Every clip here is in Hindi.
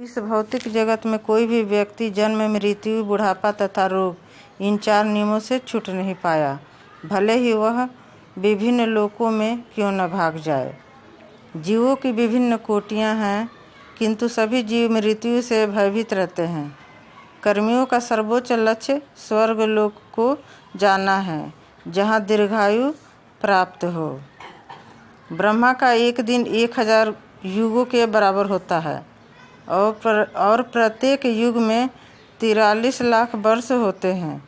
इस भौतिक जगत में कोई भी व्यक्ति जन्म, मृत्यु, बुढ़ापा तथा रोग, इन 4 नियमों से छूट नहीं पाया, भले ही वह विभिन्न लोकों में क्यों न भाग जाए। जीवों की विभिन्न कोटियां हैं, किंतु सभी जीव मृत्यु से भयभीत रहते हैं। कर्मियों का सर्वोच्च लक्ष्य स्वर्ग लोक को जाना है, जहाँ दीर्घायु प्राप्त हो। ब्रह्मा का एक दिन 1000 युगों के बराबर होता है और प्रत्येक युग में 43 लाख वर्ष होते हैं।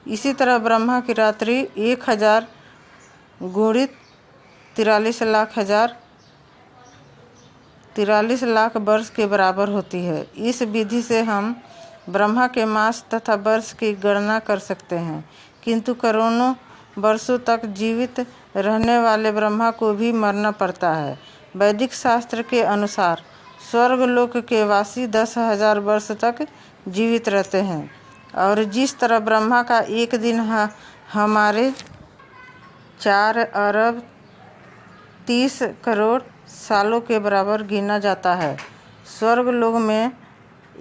इसी तरह ब्रह्मा की रात्रि 1000 गुणित 43 लाख वर्ष के बराबर होती है। इस विधि से हम ब्रह्मा के मास तथा वर्ष की गणना कर सकते हैं, किंतु करोड़ों वर्षों तक जीवित रहने वाले ब्रह्मा को भी मरना पड़ता है। वैदिक शास्त्र के अनुसार स्वर्गलोक के वासी 10,000 वर्ष तक जीवित रहते हैं, और जिस तरह ब्रह्मा का एक दिन हमारे 4 अरब 30 करोड़ सालों के बराबर गिना जाता है, स्वर्गलोक में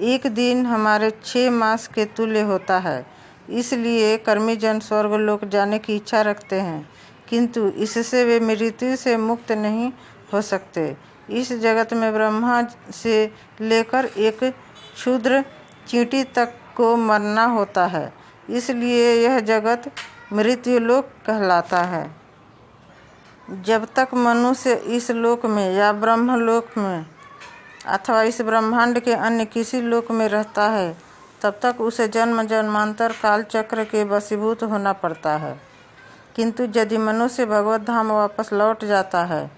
एक दिन हमारे 6 मास के तुल्य होता है। इसलिए कर्मी जन स्वर्गलोक जाने की इच्छा रखते हैं, किंतु इससे वे मृत्यु से मुक्त नहीं हो सकते। इस जगत में ब्रह्मा से लेकर एक क्षुद्र चींटी तक को मरना होता है, इसलिए यह जगत मृत्युलोक कहलाता है। जब तक मनुष्य इस लोक में या ब्रह्मलोक में अथवा इस ब्रह्मांड के अन्य किसी लोक में रहता है, तब तक उसे जन्म जन्मांतर काल चक्र के वशीभूत होना पड़ता है। किंतु यदि मनुष्य भगवत धाम वापस लौट जाता है,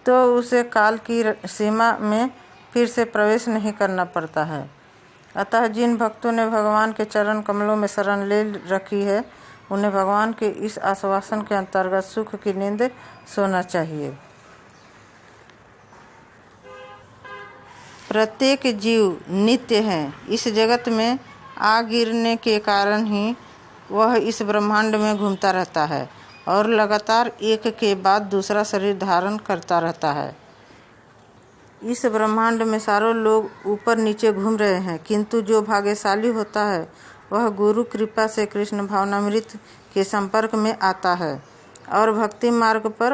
तो उसे काल की सीमा में फिर से प्रवेश नहीं करना पड़ता है। अतः जिन भक्तों ने भगवान के चरण कमलों में शरण ले रखी है, उन्हें भगवान के इस आश्वासन के अंतर्गत सुख की नींद सोना चाहिए। प्रत्येक जीव नित्य है। इस जगत में आ गिरने के कारण ही वह इस ब्रह्मांड में घूमता रहता है और लगातार एक के बाद दूसरा शरीर धारण करता रहता है। इस ब्रह्मांड में सारे लोग ऊपर नीचे घूम रहे हैं, किंतु जो भाग्यशाली होता है वह गुरु कृपा से कृष्ण भावनामृत के संपर्क में आता है और भक्ति मार्ग पर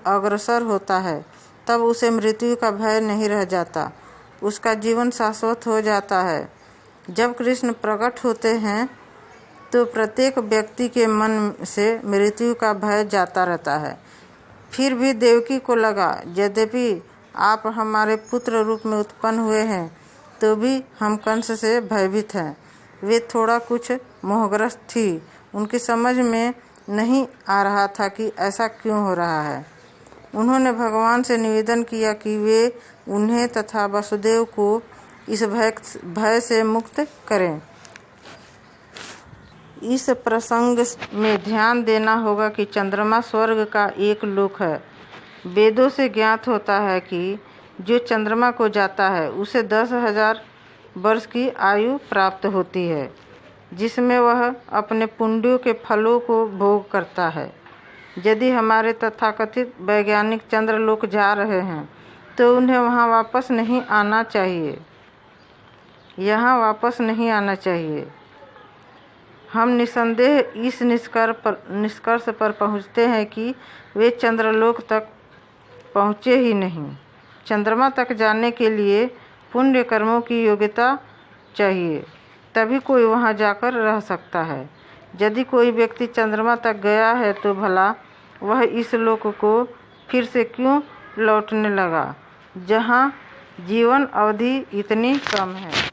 अग्रसर होता है, तब उसे मृत्यु का भय नहीं रह जाता, उसका जीवन शाश्वत हो जाता है। जब कृष्ण प्रकट होते हैं तो प्रत्येक व्यक्ति के मन से मृत्यु का भय जाता रहता है। फिर भी देवकी को लगा, यद्यपि आप हमारे पुत्र रूप में उत्पन्न हुए हैं, तो भी हम कंस से भयभीत हैं। वे थोड़ा कुछ मोहग्रस्त थी, उनकी समझ में नहीं आ रहा था कि ऐसा क्यों हो रहा है। उन्होंने भगवान से निवेदन किया कि वे उन्हें तथा वसुदेव को इस भय से मुक्त करें। इस प्रसंग में ध्यान देना होगा कि चंद्रमा स्वर्ग का एक लोक है। वेदों से ज्ञात होता है कि जो चंद्रमा को जाता है उसे 10,000 वर्ष की आयु प्राप्त होती है, जिसमें वह अपने पुण्यों के फलों को भोग करता है। यदि हमारे तथाकथित वैज्ञानिक चंद्रलोक जा रहे हैं, तो उन्हें वहां वापस नहीं आना चाहिए, यहाँ वापस नहीं आना चाहिए। हम निसंदेह इस निष्कर्ष पर पहुँचते हैं कि वे चंद्रलोक तक पहुँचे ही नहीं। चंद्रमा तक जाने के लिए पुण्य कर्मों की योग्यता चाहिए, तभी कोई वहां जाकर रह सकता है। यदि कोई व्यक्ति चंद्रमा तक गया है, तो भला वह इस लोक को फिर से क्यों लौटने लगा, जहां जीवन अवधि इतनी कम है।